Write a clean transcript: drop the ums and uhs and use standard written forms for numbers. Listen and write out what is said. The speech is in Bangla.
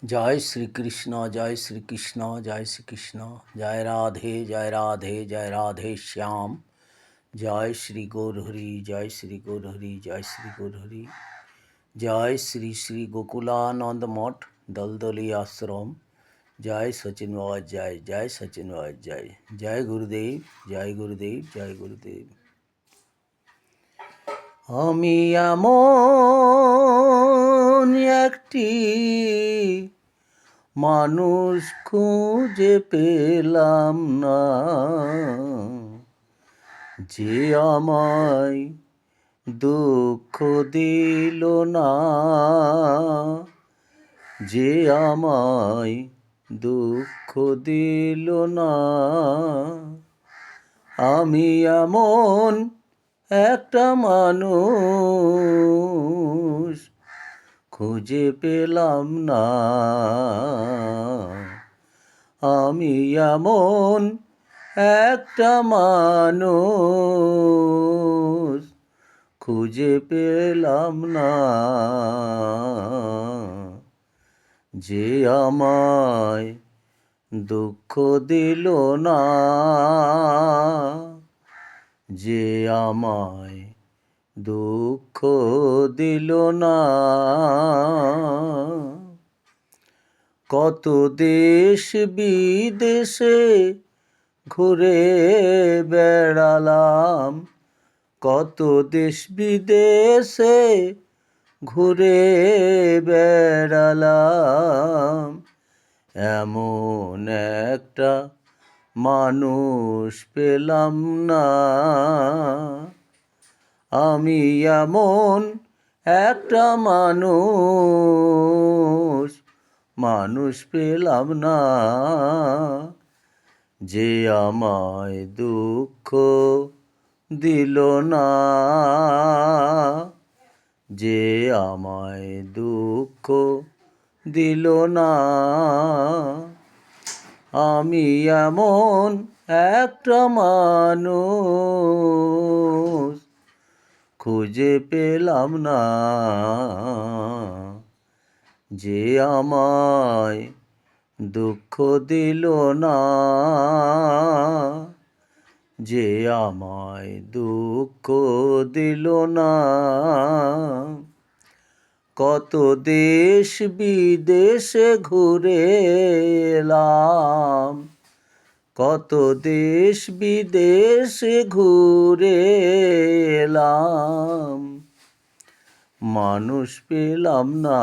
জয় শ্রীকৃষ্ণ, জয় শ্রীকৃষ্ণ, জয় শ্রীকৃষ্ণ, জয় রাধে, জয় রাধে, জয় রাধে শ্যাম। জয় শ্রী গৌরহরি, জয় শ্রী গৌরহরি, জয় শ্রী গৌরহরি। জয় শ্রী শ্রী গোকুলানন্দ মঠ, দলদলি আশ্রম। জয় সচিন বাবা, জয় জয় সচিন বাবা, জয় জয় গুরুদেব, জয় গুরুদেব, জয় গুরুদেব। আমি এমন একটি মানুষ খুঁজে পেলাম না, যে আমায় দুঃখ দিল না, যে আমায় দুঃখ দিল না। আমি এমন একটা মানুষ খুঁজে পেলাম না, আমি এমন একটা মানুষ খুঁজে পেলাম না, যে আমায় দুঃখ দিল না, যে আমায় দুঃখ দিল না। কত দেশ বিদেশে ঘুরে বেড়ালাম, কত দেশ বিদেশে ঘুরে বেড়ালাম, এমন একটা মানুষ পেলাম না। আমি এমন একটা মানুষ পেলাম না, যে আমায় দুঃখ দিল না, যে আমায় দুঃখ দিল না। আমি এমন একটা মানুষ খুঁজে পেলাম না, যে আমায় দুঃখ দিল না, যে আমায় দুঃখ দিল না। কত দেশ বিদেশে ঘুরে এলাম, কত দেশ বিদেশে ঘুরে এলাম, মানুষ পেলাম না।